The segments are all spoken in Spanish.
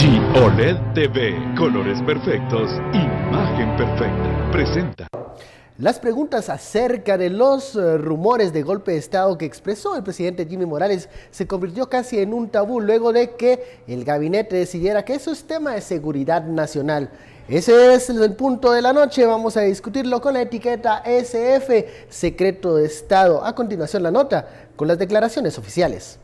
LG OLED TV, colores perfectos, imagen perfecta, presenta. Las preguntas acerca de los rumores de golpe de Estado que expresó el presidente Jimmy Morales se convirtió casi en un tabú luego de que el gabinete decidiera que eso es tema de seguridad nacional. Ese es el punto de la noche, vamos a discutirlo con la etiqueta SF, secreto de Estado. A continuación la nota con las declaraciones oficiales.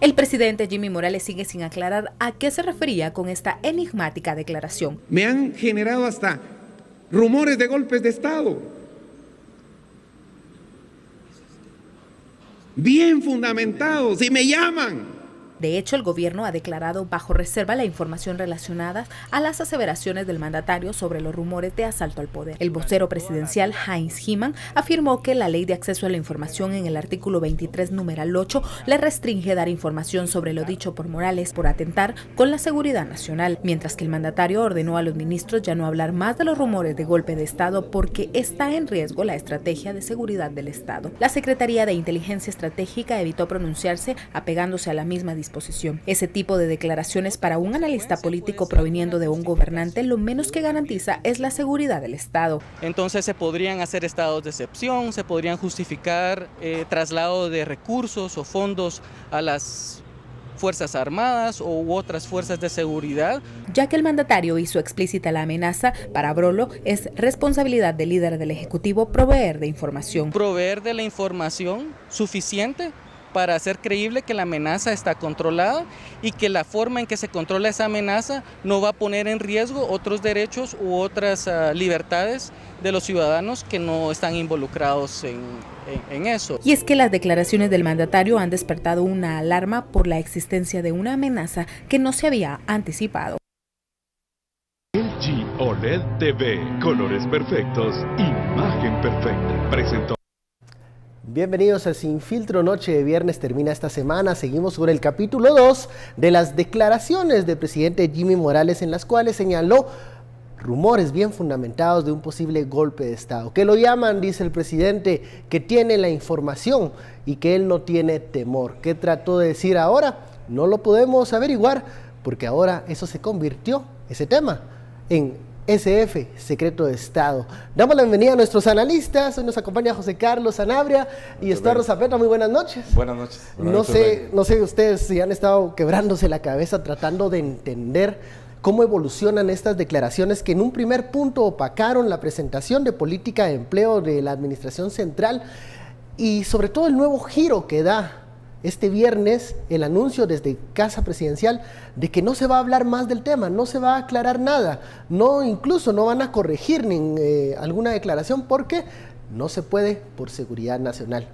El presidente Jimmy Morales sigue sin aclarar a qué se refería con esta enigmática declaración. Me han generado hasta rumores de golpes de Estado. Bien fundamentados y me llaman. De hecho, el gobierno ha declarado bajo reserva la información relacionada a las aseveraciones del mandatario sobre los rumores de asalto al poder. El vocero presidencial Heinz Hyman afirmó que la Ley de Acceso a la Información en el artículo 23, numeral 8, le restringe dar información sobre lo dicho por Morales por atentar con la seguridad nacional, mientras que el mandatario ordenó a los ministros ya no hablar más de los rumores de golpe de Estado porque está en riesgo la estrategia de seguridad del Estado. La Secretaría de Inteligencia Estratégica evitó pronunciarse apegándose a la misma disposición. Ese tipo de declaraciones para un analista político proveniendo de un gobernante lo menos que garantiza es la seguridad del Estado. Entonces se podrían hacer estados de excepción, se podrían justificar traslado de recursos o fondos a las Fuerzas Armadas u otras fuerzas de seguridad. Ya que el mandatario hizo explícita la amenaza, para Brolo es responsabilidad del líder del Ejecutivo proveer de información. Proveer de la información suficiente para hacer creíble que la amenaza está controlada y que la forma en que se controla esa amenaza no va a poner en riesgo otros derechos u otras libertades de los ciudadanos que no están involucrados en eso. Y es que las declaraciones del mandatario han despertado una alarma por la existencia de una amenaza que no se había anticipado. LG OLED TV, colores perfectos, imagen perfecta, presentó. Bienvenidos a Sin Filtro, noche de viernes termina esta semana. Seguimos sobre el capítulo 2 de las declaraciones del presidente Jimmy Morales en las cuales señaló rumores bien fundamentados de un posible golpe de Estado. Que lo llaman, dice el presidente, que tiene la información y que él no tiene temor. ¿Qué trató de decir ahora? No lo podemos averiguar porque ahora eso se convirtió, ese tema, en SF, secreto de Estado. Damos la bienvenida a nuestros analistas. Hoy nos acompaña José Carlos Sanabria y Estuardo Zapeta. Muy buenas noches. Buenas noches. No sé ustedes si han estado quebrándose la cabeza tratando de entender cómo evolucionan estas declaraciones que en un primer punto opacaron la presentación de política de empleo de la Administración Central y sobre todo el nuevo giro que da este viernes el anuncio desde Casa Presidencial de que no se va a hablar más del tema, no se va a aclarar nada, incluso no van a corregir alguna declaración porque no se puede por seguridad nacional.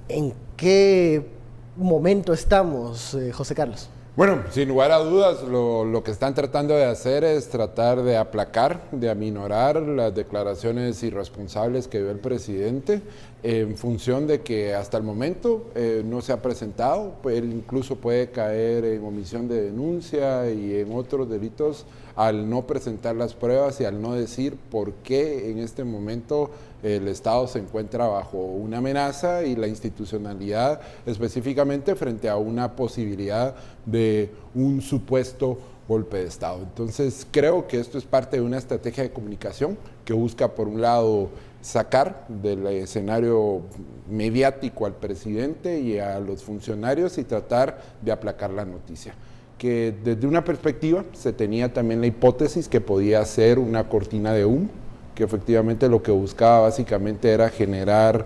¿En qué momento estamos, José Carlos? Bueno, sin lugar a dudas, lo que están tratando de hacer es tratar de aplacar, de aminorar las declaraciones irresponsables que dio el presidente en función de que hasta el momento no se ha presentado. Él incluso puede caer en omisión de denuncia y en otros delitos al no presentar las pruebas y al no decir por qué en este momento el Estado se encuentra bajo una amenaza y la institucionalidad específicamente frente a una posibilidad de un supuesto golpe de Estado. Entonces creo que esto es parte de una estrategia de comunicación que busca por un lado sacar del escenario mediático al presidente y a los funcionarios y tratar de aplacar la noticia. Que desde una perspectiva se tenía también la hipótesis que podía ser una cortina de humo, que efectivamente lo que buscaba básicamente era generar,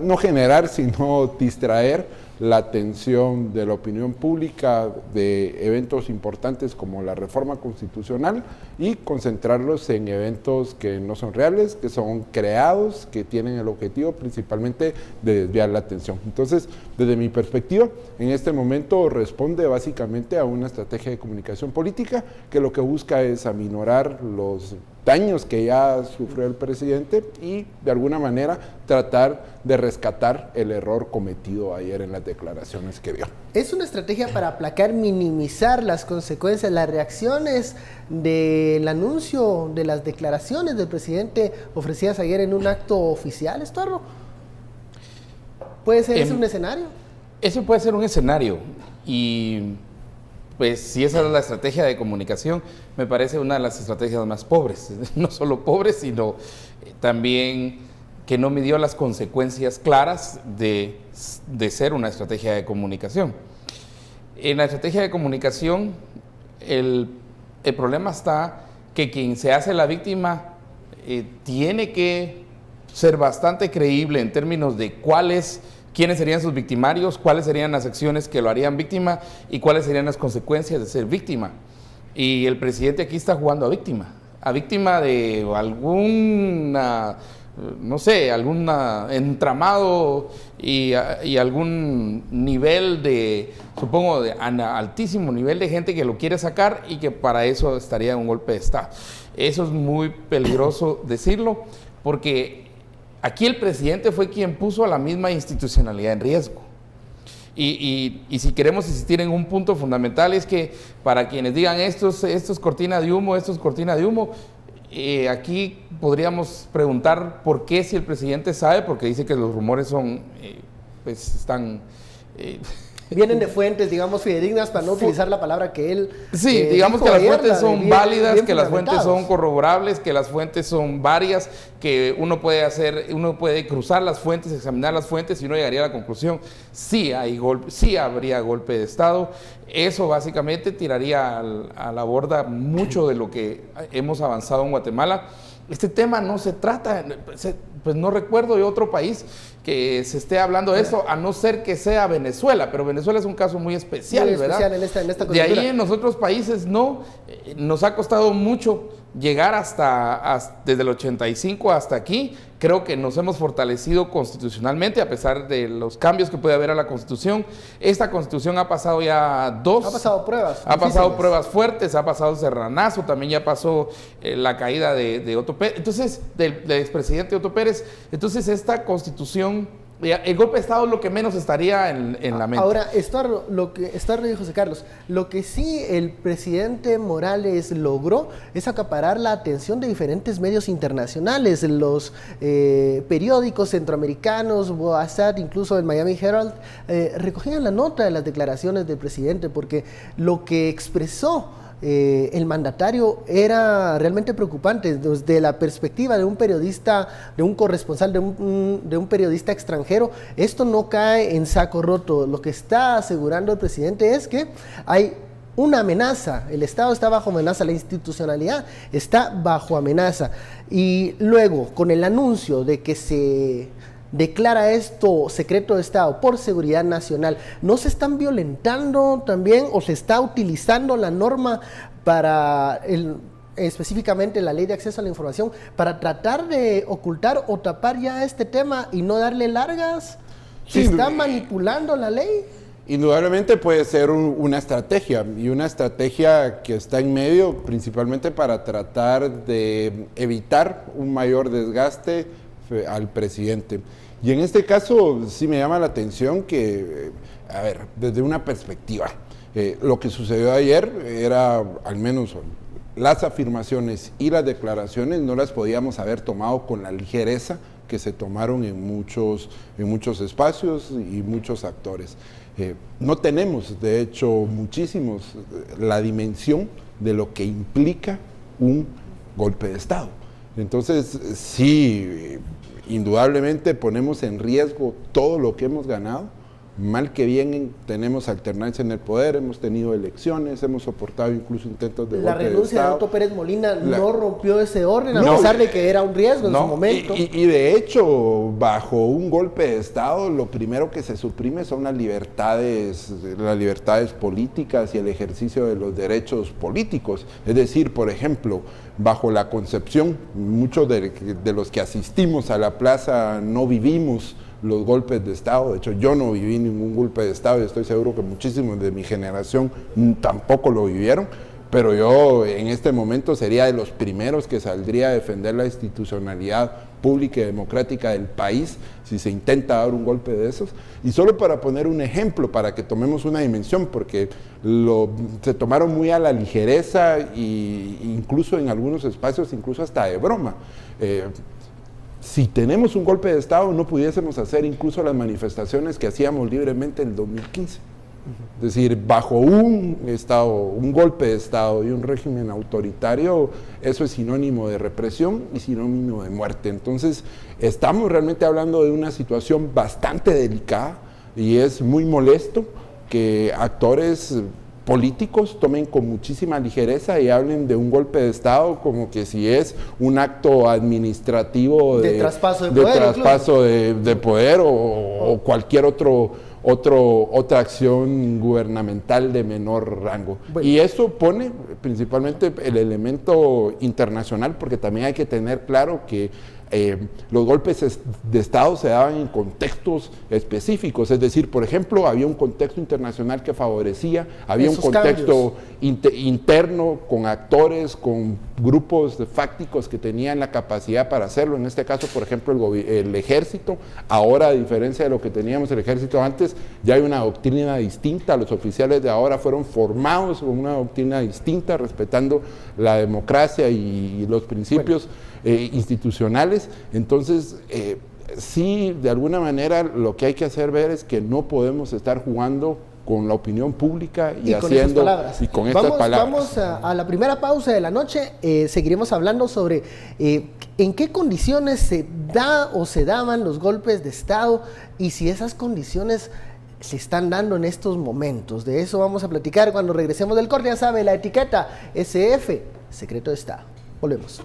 no generar, sino distraer la atención de la opinión pública de eventos importantes como la reforma constitucional y concentrarlos en eventos que no son reales, que son creados, que tienen el objetivo principalmente de desviar la atención. Entonces, desde mi perspectiva, en este momento responde básicamente a una estrategia de comunicación política que lo que busca es aminorar los daños que ya sufrió el presidente y de alguna manera tratar de rescatar el error cometido ayer en las declaraciones que dio. ¿Es una estrategia para aplacar, minimizar las consecuencias, las reacciones del anuncio de las declaraciones del presidente ofrecidas ayer en un acto oficial, Estuardo? ¿Puede ser ese un escenario? Eso puede ser un escenario y pues si esa es la estrategia de comunicación, me parece una de las estrategias más pobres, no solo pobres, sino también que no midió las consecuencias claras de ser una estrategia de comunicación. En la estrategia de comunicación, el problema está que quien se hace la víctima tiene que ser bastante creíble en términos de quiénes serían sus victimarios, cuáles serían las acciones que lo harían víctima y cuáles serían las consecuencias de ser víctima. Y el presidente aquí está jugando a víctima de alguna, no sé, algún entramado y algún nivel de, supongo, de altísimo nivel de gente que lo quiere sacar y que para eso estaría un golpe de Estado. Eso es muy peligroso decirlo porque aquí el presidente fue quien puso a la misma institucionalidad en riesgo. Y si queremos insistir en un punto fundamental es que para quienes digan esto es cortina de humo, aquí podríamos preguntar por qué si el presidente sabe, porque dice que los rumores son, están... Vienen de fuentes, digamos, fidedignas, para no utilizar la palabra que él... Sí, digamos que las fuentes son válidas, que las fuentes son corroborables, que las fuentes son varias, que uno puede cruzar las fuentes, examinar las fuentes y uno llegaría a la conclusión, sí habría golpe de Estado. Eso básicamente tiraría a la borda mucho de lo que hemos avanzado en Guatemala. Este tema no se trata, pues no recuerdo de otro país que se esté hablando de eso, a no ser que sea Venezuela, pero Venezuela es un caso muy especial, ¿verdad? En esta de ahí en los otros países no, nos ha costado mucho llegar desde el 85 hasta aquí. Creo que nos hemos fortalecido constitucionalmente a pesar de los cambios que puede haber a la Constitución. Esta Constitución ha pasado ya Ha pasado pruebas. Ha pasado pruebas fuertes, ha pasado Serranazo, también ya pasó la caída de Otto Pérez, entonces, del expresidente Otto Pérez. Entonces esta Constitución, el golpe de Estado es lo que menos estaría en la mente. Ahora, Estuardo y José Carlos, lo que sí el presidente Morales logró es acaparar la atención de diferentes medios internacionales, los periódicos centroamericanos, Boazat, incluso el Miami Herald, recogían la nota de las declaraciones del presidente, porque lo que expresó el mandatario era realmente preocupante desde la perspectiva de un periodista, de un corresponsal, de un periodista extranjero. Esto no cae en saco roto. Lo que está asegurando el presidente es que hay una amenaza, el Estado está bajo amenaza, la institucionalidad está bajo amenaza. Y luego, con el anuncio de que se declara esto secreto de Estado por seguridad nacional, ¿no se están violentando también o se está utilizando la norma para específicamente la ley de acceso a la información para tratar de ocultar o tapar ya este tema y no darle largas? ¿Se está manipulando la ley? Indudablemente puede ser una estrategia, y una estrategia que está en medio principalmente para tratar de evitar un mayor desgaste al presidente. Y en este caso sí me llama la atención que, desde una perspectiva, lo que sucedió ayer era, al menos las afirmaciones y las declaraciones, no las podíamos haber tomado con la ligereza que se tomaron en muchos espacios y muchos actores. No tenemos, de hecho, muchísimos la dimensión de lo que implica un golpe de Estado. Entonces, sí, indudablemente ponemos en riesgo todo lo que hemos ganado. Mal que bien tenemos alternancia en el poder, hemos tenido elecciones, hemos soportado incluso intentos de golpe de Estado. La renuncia de Otto Pérez Molina no rompió ese orden, a pesar de que era un riesgo en su momento. Y de hecho, bajo un golpe de Estado, lo primero que se suprime son las libertades políticas y el ejercicio de los derechos políticos. Es decir, por ejemplo, bajo la concepción, muchos de los que asistimos a la plaza no vivimos los golpes de Estado. De hecho, yo no viví ningún golpe de Estado y estoy seguro que muchísimos de mi generación tampoco lo vivieron, pero yo en este momento sería de los primeros que saldría a defender la institucionalidad pública y democrática del país si se intenta dar un golpe de esos. Y solo para poner un ejemplo, para que tomemos una dimensión, porque se tomaron muy a la ligereza e incluso en algunos espacios, incluso hasta de broma. Si tenemos un golpe de Estado, no pudiésemos hacer incluso las manifestaciones que hacíamos libremente en el 2015. Es decir, bajo un Estado, un golpe de Estado y un régimen autoritario, eso es sinónimo de represión y sinónimo de muerte. Entonces, estamos realmente hablando de una situación bastante delicada y es muy molesto que actores políticos tomen con muchísima ligereza y hablen de un golpe de Estado como que si es un acto administrativo de traspaso de poder o cualquier otra acción gubernamental de menor rango. Bueno. Y eso pone principalmente el elemento internacional, porque también hay que tener claro que los golpes de Estado se daban en contextos específicos, es decir, por ejemplo, había un contexto internacional que favorecía, había un contexto interno con actores, con grupos fácticos que tenían la capacidad para hacerlo, en este caso, por ejemplo, el ejército. Ahora, a diferencia de lo que teníamos el ejército antes, ya hay una doctrina distinta, los oficiales de ahora fueron formados con una doctrina distinta, respetando la democracia y los principios institucionales. Entonces, sí, de alguna manera lo que hay que hacer ver es que no podemos estar jugando con la opinión pública y haciendo y con estas palabras. Vamos a la primera pausa de la noche. Seguiremos hablando sobre en qué condiciones se da o se daban los golpes de Estado y si esas condiciones se están dando en estos momentos. De eso vamos a platicar cuando regresemos del corte. Ya sabe, la etiqueta SF, Secreto de Estado. Volvemos.